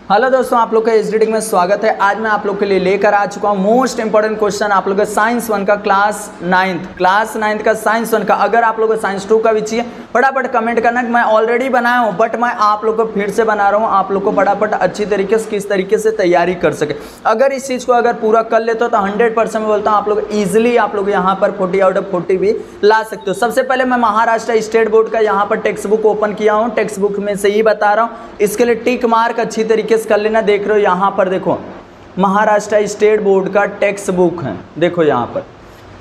Hello दोस्तों, आप लोग का एस रीडिंग में स्वागत है। आज मैं आप लोग के लिए लेकर आ चुका हूँ मोस्ट इंपॉर्टेंट क्वेश्चन आप लोग का साइंस 1 का क्लास 9th का साइंस 1 का। अगर आप लोग को साइंस 2 का भी चाहिए फटाफट कमेंट करना कि मैं ऑलरेडी बनाया हूँ, बट मैं आप लोग को फिर से बना रहा हूँ, आप लोग को फटाफट अच्छी तरीके से किस तरीके से तैयारी कर सके। अगर इस चीज़ को अगर पूरा कर लेते हो तो 100% में बोलता हूँ आप लोग ईजिली आप लोग यहाँ पर 40 आउट ऑफ 40 भी ला सकते हो। सबसे पहले मैं महाराष्ट्र स्टेट बोर्ड का यहाँ पर टेक्स्ट बुक ओपन किया हूँ, टेक्स्ट बुक में से ही बता रहा हूँ। इसके लिए टिक मार्क अच्छी तरीके से कर लेना। देख रहे हो यहाँ पर, देखो महाराष्ट्र स्टेट बोर्ड का टेक्स्ट बुक है, देखो यहाँ पर।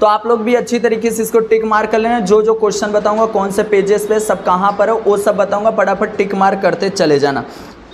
तो आप लोग भी अच्छी तरीके से इसको टिक मार्क कर लेना। जो जो क्वेश्चन बताऊंगा कौन से पेजेस पे सब कहाँ पर है वो सब बताऊंगा, फटाफट टिक मार्क करते चले जाना।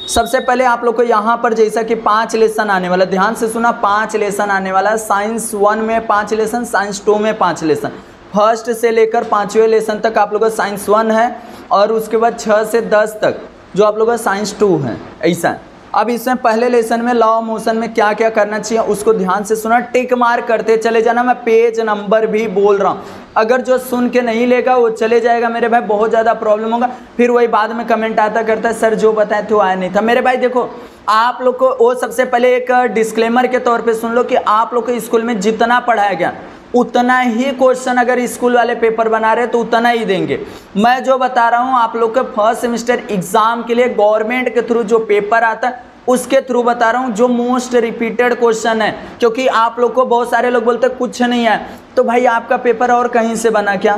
सबसे पहले आप लोग को यहाँ पर जैसा कि 5 लेसन आने वाला, ध्यान से सुना, 5 लेसन आने वाला है। साइंस 1 में 5 लेसन, साइंस 2 में 5 लेसन। फर्स्ट से लेकर 5वें लेसन तक आप लोगों का साइंस 1 है और उसके बाद 6 से 10 तक जो आप लोगों का साइंस 2 है, ऐसा है। अब इसमें पहले लेसन में लॉ ऑफ मोशन में क्या क्या करना चाहिए उसको ध्यान से सुना, टिक मार्क करते चले जाना। मैं पेज नंबर भी बोल रहा हूँ, अगर जो सुन के नहीं लेगा वो चले जाएगा मेरे भाई, बहुत ज़्यादा प्रॉब्लम होगा। फिर वही बाद में कमेंट आता करता है सर जो बताए थे वो आया नहीं था। मेरे भाई देखो, आप लोग को वो सबसे पहले एक डिस्क्लेमर के तौर पर सुन लो कि आप लोग को स्कूल में जितना पढ़ाया गया उतना ही क्वेश्चन अगर स्कूल वाले पेपर बना रहे तो उतना ही देंगे। मैं जो बता रहा हूँ आप लोग के फर्स्ट सेमेस्टर एग्जाम के लिए गवर्नमेंट के थ्रू जो पेपर आता है उसके थ्रू बता रहा हूँ, जो मोस्ट रिपीटेड क्वेश्चन है। क्योंकि आप लोग को बहुत सारे लोग बोलते कुछ नहीं है, तो भाई आपका पेपर और कहीं से बना क्या?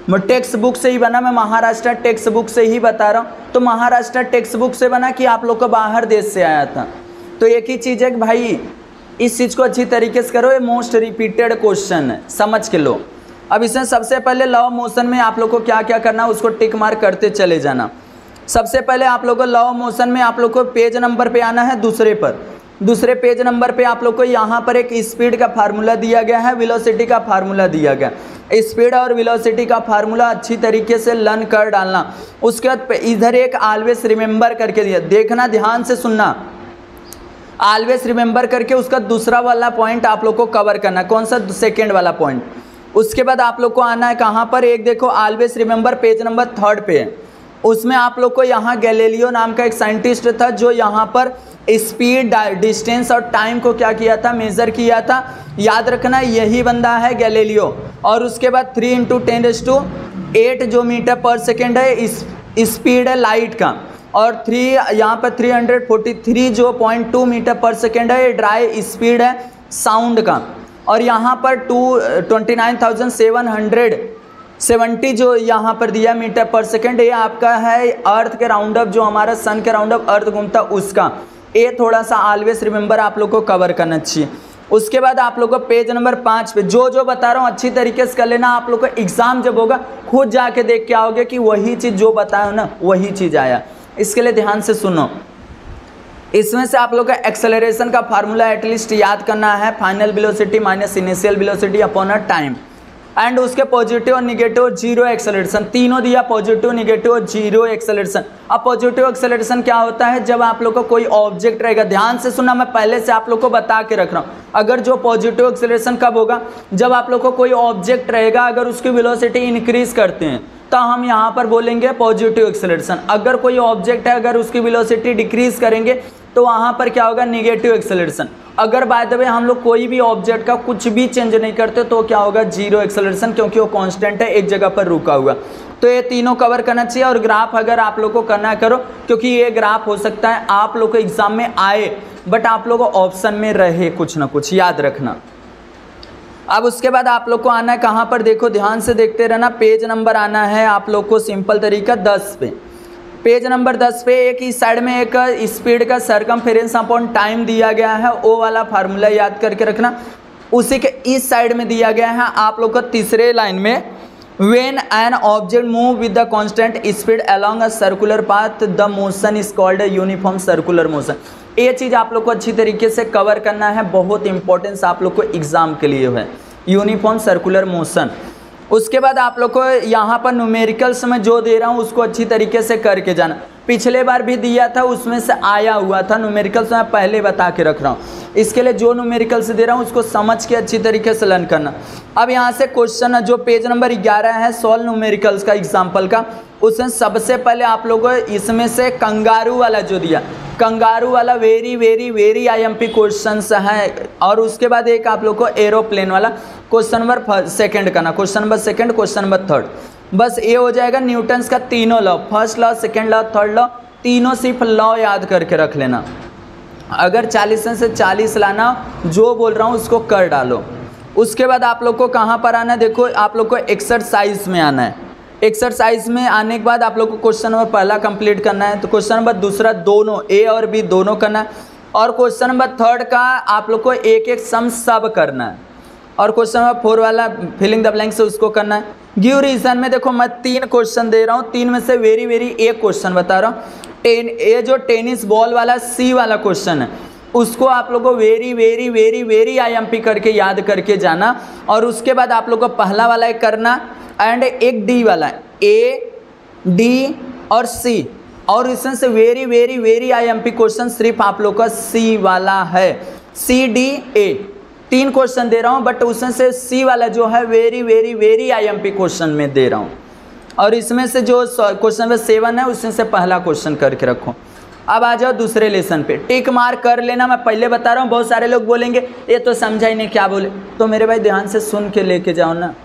मैं टेक्स्ट बुक से ही बना, मैं महाराष्ट्र टेक्स्ट बुक से ही बता रहा हूँ। तो महाराष्ट्र टेक्स्ट बुक से बना कि आप लोग को बाहर देश से आया था? तो एक ही चीज़ है कि भाई इस चीज़ को अच्छी तरीके से करो, ये मोस्ट रिपीटेड क्वेश्चन है, समझ के लो। अब इसमें सबसे पहले लॉ ऑफ मोशन में आप लोग को क्या क्या करना है उसको टिक मार्क करते चले जाना। सबसे पहले आप लोग को लॉ ऑफ मोशन में आप लोग को पेज नंबर पे आना है, दूसरे पेज नंबर पे आप लोग को यहाँ पर एक स्पीड का फार्मूला दिया गया है, वेलोसिटी का फार्मूला दिया गया। स्पीड और वेलोसिटी का फार्मूला अच्छी तरीके से लर्न कर डालना। उसके बाद इधर एक ऑलवेज रिमेंबर करके दिया, देखना ध्यान से सुनना, ऑलवेज रिमेंबर करके उसका दूसरा वाला पॉइंट आप लोग को कवर करना। कौन सा? सेकेंड वाला पॉइंट। उसके बाद आप लोग को आना है कहाँ पर, एक देखो ऑलवेज रिमेंबर पेज नंबर 3 पे है। उसमें आप लोग को यहाँ गैलीलियो नाम का एक साइंटिस्ट था जो यहाँ पर स्पीड, डिस्टेंस और टाइम को क्या किया था, मेज़र किया था। याद रखना यही बंदा है गैलीलियो। और उसके बाद 3 × 10⁸ जो मीटर पर सेकेंड है स्पीड है लाइट का, और 3 यहाँ पर 343 जो 0.2 मीटर पर सेकेंड है ये ड्राई स्पीड है साउंड का। और यहाँ पर 29,770 जो यहाँ पर दिया मीटर पर सेकेंड, ये आपका है अर्थ के राउंड अप, जो हमारा सन के राउंड अप अर्थ घूमता उसका। ये थोड़ा सा ऑलवेज रिमेंबर आप लोग को कवर करना चाहिए। उसके बाद आप लोग को पेज नंबर 5 पे जो जो बता रहा हूँ अच्छी तरीके से कर लेना। आप लोग को एग्जाम जब होगा खुद जाके देख के आओगे कि वही चीज़ जो बताया ना वही चीज़ आया। इसके लिए ध्यान से सुनो, इसमें से आप लोग का एक्सेलरेशन का फार्मूला एटलीस्ट याद करना है, final velocity minus initial velocity upon a time. And उसके पॉजिटिव और निगेटिव जीरो एक्सेलरेशन, तीनों दिया, पॉजिटिव निगेटिव और जीरो एक्सेलरेशन। अब पॉजिटिव एक्सेलरेशन क्या होता है? जब आप लोग को कोई ऑब्जेक्ट रहेगा, ध्यान से सुनना, मैं पहले से आप लोग को बता के रख रहा हूँ। अगर जो पॉजिटिव एक्सेलरेशन कब होगा? जब आप लोग को कोई ऑब्जेक्ट रहेगा, अगर उसकी वेलोसिटी इंक्रीज करते हैं तो हम यहाँ पर बोलेंगे पॉजिटिव एक्सेलरेशन। अगर कोई ऑब्जेक्ट है, अगर उसकी वेलोसिटी डिक्रीज करेंगे तो वहाँ पर क्या होगा? Negative acceleration. अगर बाय द वे हम लोग कोई भी ऑब्जेक्ट का कुछ भी चेंज नहीं करते तो क्या होगा? जीरो एक्सेलरेशन, क्योंकि वो कांस्टेंट है, एक जगह पर रुका हुआ। तो ये तीनों कवर करना चाहिए। और ग्राफ अगर आप लोग को करना करो, क्योंकि ये ग्राफ हो सकता है आप लोग को एग्जाम में आए बट आप लोग को ऑप्शन में रहे कुछ ना कुछ, याद रखना। अब उसके बाद आप लोग को आना है कहाँ पर, देखो ध्यान से देखते रहना। पेज नंबर आना है आप लोग को सिंपल तरीका 10 पे। पेज नंबर 10 पे एक इस साइड में एक स्पीड का सरकमफेरेंस अपॉन टाइम दिया गया है, वो वाला फार्मूला याद करके रखना। उसी के इस साइड में दिया गया है आप लोग को तीसरे लाइन में, when an object move with the constant speed along a circular path the motion is called a uniform circular motion. ये चीज़ आप लोग को अच्छी तरीके से कवर करना है, बहुत इंपॉर्टेंस आप लोग को एग्जाम के लिए है, यूनिफॉर्म सर्कुलर मोशन। उसके बाद आप लोग को यहाँ पर न्यूमेरिकल्स में जो दे रहा हूँ उसको अच्छी तरीके से करके जाना। पिछले बार भी दिया था उसमें से आया हुआ था न्यूमेरिकल्स, मैं पहले बता के रख रहा हूँ। इसके लिए जो न्यूमेरिकल्स दे रहा हूँ उसको समझ के अच्छी तरीके से लर्न करना। अब यहाँ से क्वेश्चन जो पेज नंबर 11 है सॉल्व न्यूमेरिकल्स का एग्जाम्पल का, उसमें सबसे पहले आप लोगों को इसमें से कंगारू वाला जो दिया, कंगारू वाला very very very IMP question है। और उसके बाद एक आप लोग को एरोप्लेन वाला क्वेश्चन नंबर सेकंड का ना, question number second, question number third, बस ये हो जाएगा। न्यूटन्स का तीनों law, first law, second law, third law, तीनों सिर्फ लॉ याद करके रख लेना। अगर 40 में से 40 लाना, जो बोल रहा हूँ उसको कर डालो। उसके बाद आप लोग को कहाँ पर आना है, देखो आप लोग को एक्सरसाइज में आना है। एक्सरसाइज में आने के बाद आप लोग को क्वेश्चन नंबर पहला कंप्लीट करना है, तो क्वेश्चन नंबर दूसरा दोनों ए और बी दोनों करना है। और क्वेश्चन नंबर थर्ड का आप लोग को एक एक सम सब करना है। और क्वेश्चन नंबर 4 वाला फिलिंग द ब्लैंक से उसको करना है। गिव रीजन में देखो मैं 3 क्वेश्चन दे रहा हूँ, 3 में से वेरी वेरी एक क्वेश्चन बता रहा हूँ। ये जो टेनिस बॉल वाला सी वाला क्वेश्चन है, उसको आप लोग को very very very very IMP करके याद करके जाना। और उसके बाद आप लोग को पहला वाला एक करना एंड एक डी वाला, ए डी और सी, और इसमें से very very very IMP question सिर्फ आप लोग का सी वाला है। सी डी ए 3 क्वेश्चन दे रहा हूँ, बट उसमें से सी वाला जो है very very very IMP question में दे रहा हूँ। और इसमें से जो क्वेश्चन नंबर 7 है उसमें से पहला क्वेश्चन करके रखो। अब आ जाओ दूसरे लेसन पे, टिक मार्क कर लेना। मैं पहले बता रहा हूँ, बहुत सारे लोग बोलेंगे ये तो समझा ही नहीं क्या बोले, तो मेरे भाई ध्यान से सुन के लेके जाओ ना।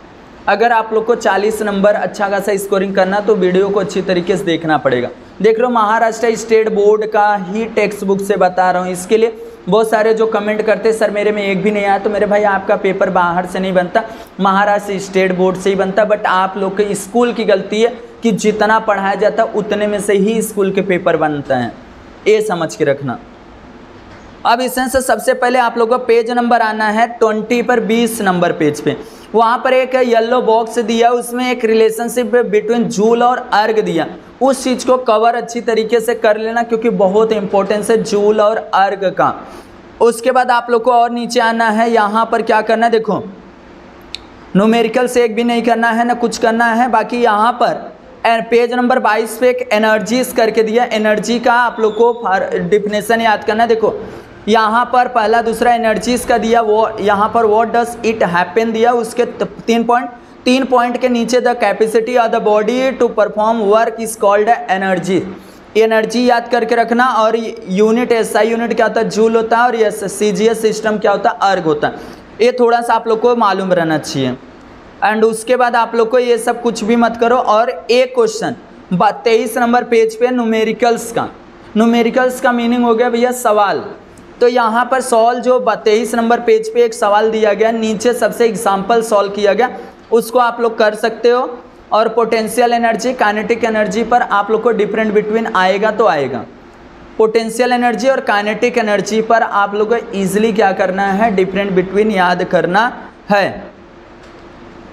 अगर आप लोग को 40 नंबर अच्छा खासा स्कोरिंग करना तो वीडियो को अच्छी तरीके से देखना पड़ेगा। देख लो महाराष्ट्र स्टेट बोर्ड का ही टेक्स्ट बुक से बता रहा हूँ। इसके लिए बहुत सारे जो कमेंट करते सर मेरे में एक भी नहीं आया, तो मेरे भाई आपका पेपर बाहर से नहीं बनता, महाराष्ट्र स्टेट बोर्ड से ही बनता। बट आप लोग के स्कूल की गलती है कि जितना पढ़ाया जाता उतने में से ही स्कूल के पेपर बनते हैं, ये समझ के रखना। अब इसमें से सबसे पहले आप लोग को पेज नंबर आना है 20 पर, 20 नंबर पेज पे। वहाँ पर एक येलो बॉक्स दिया, उसमें एक रिलेशनशिप बिटवीन जूल और अर्ग दिया। उस चीज़ को कवर अच्छी तरीके से कर लेना, क्योंकि बहुत इंपॉर्टेंस है जूल और अर्ग का। उसके बाद आप लोग को और नीचे आना है, यहाँ पर क्या करना है देखो, न्यूमेरिकल से एक भी नहीं करना है ना कुछ करना है। बाकी यहाँ पर पेज नंबर 22 पे एक एनर्जीज करके दिया, एनर्जी का आप लोग को डिफिनेशन याद करना है। देखो यहाँ पर पहला दूसरा एनर्जीज का दिया, वो यहाँ पर व्हाट डज इट हैपन दिया, उसके 3 पॉइंट के नीचे the capacity of the body to perform work is called energy. Energy याद करके रखना। और यूनिट एसआई यूनिट क्या होता है, जूल होता है, और ये सीजीएस सिस्टम क्या होता है, अर्ग होता है। ये थोड़ा सा आप लोग को मालूम रहना चाहिए। एंड उसके बाद आप लोग को ये सब कुछ भी मत करो। और एक क्वेश्चन 23 नंबर पेज पे न्यूमेरिकल्स का मीनिंग हो गया भैया सवाल। तो यहाँ पर सॉल्व जो 23 नंबर पेज पे एक सवाल दिया गया, नीचे सबसे एग्जाम्पल सॉल्व किया गया, उसको आप लोग कर सकते हो। और पोटेंशियल एनर्जी काइनेटिक एनर्जी पर आप लोग को डिफरेंट बिटवीन आएगा तो आएगा। पोटेंशियल एनर्जी और काइनेटिक एनर्जी पर आप लोग को ईजिली क्या करना है, डिफरेंट बिटवीन याद करना है।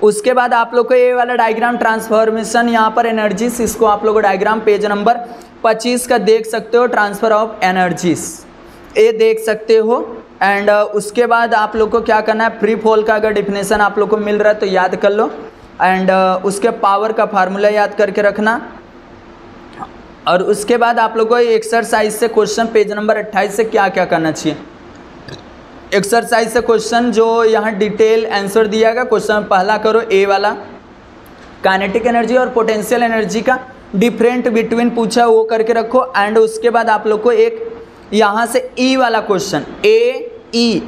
उसके बाद आप लोग को ये वाला डायग्राम ट्रांसफॉर्मेशन, यहाँ पर एनर्जीज, इसको आप लोग को डायग्राम पेज नंबर 25 का देख सकते हो, ट्रांसफर ऑफ एनर्जीज ये देख सकते हो। एंड उसके बाद आप लोग को क्या करना है, फ्री फॉल का अगर डिफिनेशन आप लोग को मिल रहा है तो याद कर लो। एंड उसके पावर का फार्मूला याद करके रखना। और उसके बाद आप लोग को एक्सरसाइज से क्वेश्चन पेज नंबर 28 से क्या क्या करना चाहिए। एक्सरसाइज से क्वेश्चन जो यहाँ डिटेल आंसर दिया गया, क्वेश्चन पहला करो ए वाला, काइनेटिक एनर्जी और पोटेंशियल एनर्जी का डिफरेंट बिटवीन पूछा वो करके रखो। एंड उसके बाद आप लोग को एक यहाँ से ई वाला क्वेश्चन, ए ई,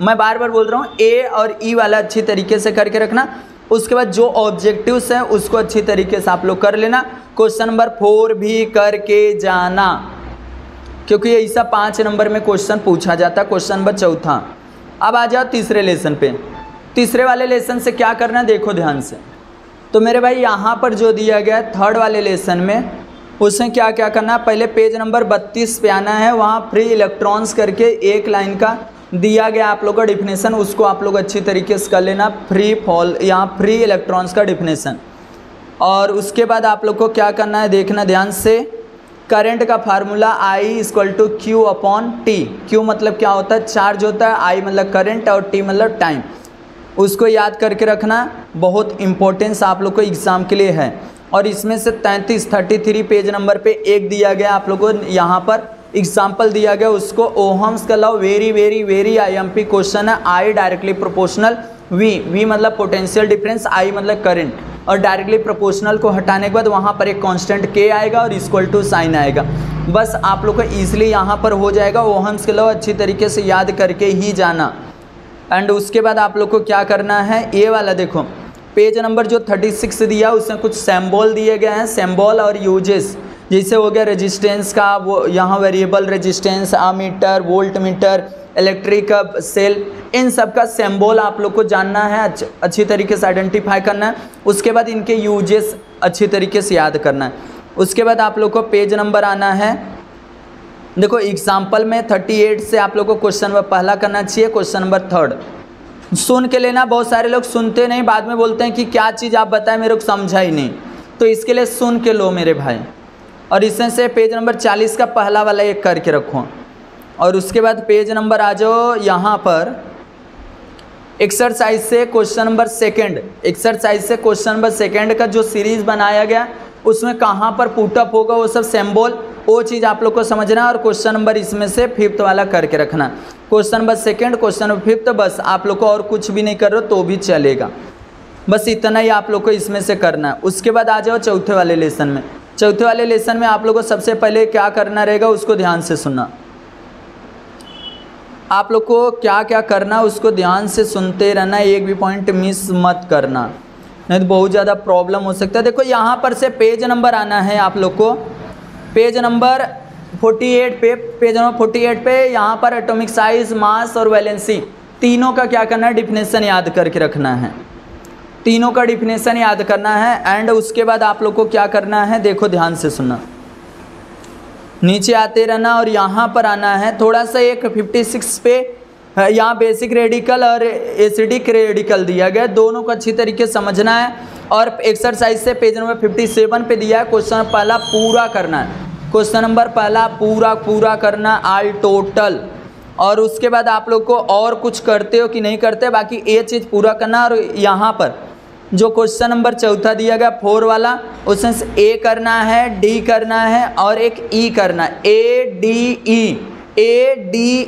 मैं बार बार बोल रहा हूँ, ए और ई वाला अच्छी तरीके से करके रखना। उसके बाद जो ऑब्जेक्टिव्स हैं उसको अच्छी तरीके से आप लोग कर लेना। क्वेश्चन नंबर 4 भी करके जाना, क्योंकि ऐसा 5 नंबर में क्वेश्चन पूछा जाता है। Question number 4। अब आ जाओ तीसरे लेसन पे। तीसरे वाले लेसन से क्या करना है देखो ध्यान से। तो मेरे भाई यहाँ पर जो दिया गया थर्ड वाले लेसन में, उसमें क्या क्या करना है, पहले पेज नंबर 32 पे आना है। वहाँ फ्री इलेक्ट्रॉन्स करके एक लाइन का दिया गया आप लोग का डिफिनेशन, उसको आप लोग अच्छी तरीके से कर लेना। फ्री फॉल, यहाँ फ्री इलेक्ट्रॉन्स का डिफिनेशन। और उसके बाद आप लोग को क्या करना है देखना ध्यान से, करंट का फार्मूला I = Q/T। Q मतलब क्या होता है, चार्ज होता है, I मतलब करंट और T मतलब टाइम। उसको याद करके रखना, बहुत इंपॉर्टेंस आप लोग को एग्ज़ाम के लिए है। और इसमें से 33 पेज नंबर पे एक दिया गया आप लोग को, यहाँ पर एग्जाम्पल दिया गया, उसको ओहम्स का law, very very very IMP question है। I डायरेक्टली प्रोपोर्शनल, V मतलब पोटेंशियल डिफरेंस, I मतलब करंट, और डायरेक्टली प्रोपोर्शनल को हटाने के बाद वहाँ पर एक कांस्टेंट K आएगा और इक्वल टू साइन आएगा। बस आप लोग को ईजिली यहाँ पर हो जाएगा। ओहम्स लॉ अच्छी तरीके से याद करके ही जाना। एंड उसके बाद आप लोग को क्या करना है, ये वाला देखो पेज नंबर जो 36 दिया उसमें कुछ सिंबल दिए गए हैं, सिंबल और यूजेस। जैसे हो गया रेजिस्टेंस का, वो यहाँ variable resistance, ammeter, voltmeter, electric cell, इन सब का सिंबल आप लोग को जानना है, अच्छी तरीके से आइडेंटिफाई करना है। उसके बाद इनके यूजेस अच्छी तरीके से याद करना है। उसके बाद आप लोग को पेज नंबर आना है, देखो एग्जाम्पल में 38 से आप लोग को क्वेश्चन नंबर पहला करना चाहिए, क्वेश्चन नंबर 3 सुन के लेना। बहुत सारे लोग सुनते नहीं, बाद में बोलते हैं कि क्या चीज़ आप बताएं मेरे को समझा ही नहीं, तो इसके लिए सुन के लो मेरे भाई। और इसमें से पेज नंबर 40 का पहला वाला एक करके रखो। और उसके बाद पेज नंबर आ जाओ यहाँ पर एक्सरसाइज से क्वेश्चन नंबर 2, एक्सरसाइज से क्वेश्चन नंबर 2 का जो सीरीज बनाया गया उसमें कहाँ पर पुटअप होगा वो सब सिंबल, वो चीज़ आप लोग को समझना है। और क्वेश्चन नंबर इसमें से 5th वाला करके रखना। Question number 2, question number 5th, बस आप लोग को और कुछ भी नहीं कर रहे हो तो भी चलेगा, बस इतना ही आप लोग को इसमें से करना है। उसके बाद आ जाओ चौथे वाले लेसन में। चौथे वाले लेसन में आप लोग को सबसे पहले क्या करना रहेगा उसको ध्यान से सुनना। आप लोग को क्या क्या करना उसको ध्यान से सुनते रहना, एक भी पॉइंट मिस मत करना, नहीं तो बहुत ज़्यादा प्रॉब्लम हो सकता है। देखो यहाँ पर से पेज नंबर आना है आप लोग को, पेज नंबर 48 पे, पेज नंबर 48 पे यहाँ पर एटॉमिक साइज, मास और वैलेंसी तीनों का क्या करना है, डिफिनेशन याद करके रखना है, तीनों का डिफिनेशन याद करना है। एंड उसके बाद आप लोग को क्या करना है, देखो ध्यान से सुनना, नीचे आते रहना और यहाँ पर आना है थोड़ा सा एक 56 पे, यहाँ बेसिक रेडिकल और एसिडिक रेडिकल दिया गया, दोनों को अच्छी तरीके से समझना है। और एक्सरसाइज से पेज नंबर 57 पे दिया है क्वेश्चन पहला पूरा करना है, क्वेश्चन नंबर पहला पूरा करना ऑल टोटल। और उसके बाद आप लोग को और कुछ करते हो कि नहीं करते, बाकी ये चीज़ पूरा करना। और यहाँ पर जो क्वेश्चन नंबर 4 दिया गया 4 वाला, उसमें से ए करना है, डी करना है और एक ई करना है, ए डी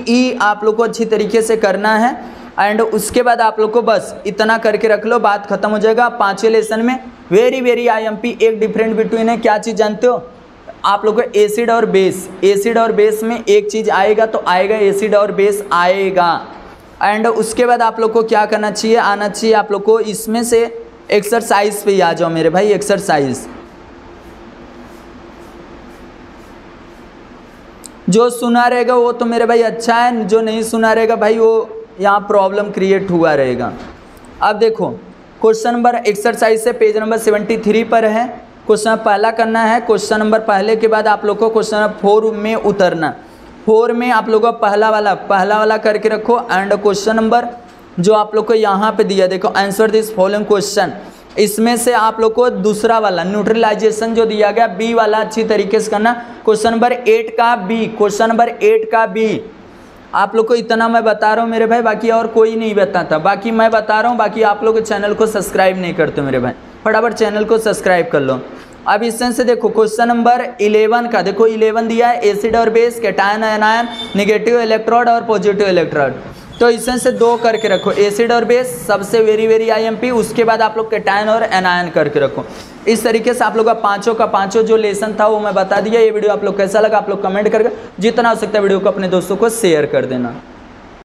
ई आप लोग को अच्छी तरीके से करना है। एंड उसके बाद आप लोग को बस इतना करके रख लो, बात खत्म हो जाएगा। 5वें लेसन में वेरी IMP एक डिफरेंट बिटवीन है, क्या चीज़ जानते हो आप लोग को, एसिड और बेस। एसिड और बेस में एक चीज़ आएगा तो आएगा, एसिड और बेस आएगा। एंड उसके बाद आप लोग को क्या करना चाहिए, आना चाहिए आप लोग को इसमें से एक्सरसाइज पे आ जाओ मेरे भाई। एक्सरसाइज जो सुना रहेगा वो तो मेरे भाई अच्छा है, जो नहीं सुना रहेगा भाई वो यहाँ प्रॉब्लम क्रिएट हुआ रहेगा। अब देखो क्वेश्चन नंबर एक्सरसाइज से पेज नंबर 73 पर है, क्वेश्चन पहला करना है। क्वेश्चन नंबर पहले के बाद आप लोग को क्वेश्चन नंबर 4 में उतरना, 4 में आप लोग को पहला वाला करके रखो। एंड क्वेश्चन नंबर जो आप लोग को यहाँ पे दिया, देखो आंसर दिस फॉलोइंग क्वेश्चन, इसमें से आप लोग को दूसरा वाला न्यूट्रलाइजेशन जो दिया गया बी वाला अच्छी तरीके से करना। क्वेश्चन नंबर 8 का बी, क्वेश्चन नंबर 8 का बी आप लोग को इतना मैं बता रहा हूँ मेरे भाई, बाकी और कोई नहीं बताता, बाकी मैं बता रहा हूँ। बाकी आप लोग चैनल को सब्सक्राइब नहीं करते मेरे भाई, फटाफट चैनल को सब्सक्राइब कर लो। अब इसमें से देखो क्वेश्चन नंबर 11 का, देखो 11 दिया है एसिड और base, cation anion, negative electrode और पॉजिटिव इलेक्ट्रोड। तो इसमें से 2 करके रखो, एसिड और बेस सबसे वेरी IMP। उसके बाद आप लोग कैटायन और एनायन करके रखो। इस तरीके से आप लोग का पांचों जो लेसन था वो मैं बता दिया। ये वीडियो आप लोग कैसा लगा आप लोग कमेंट करके, जितना हो सकता है वीडियो को अपने दोस्तों को शेयर कर देना।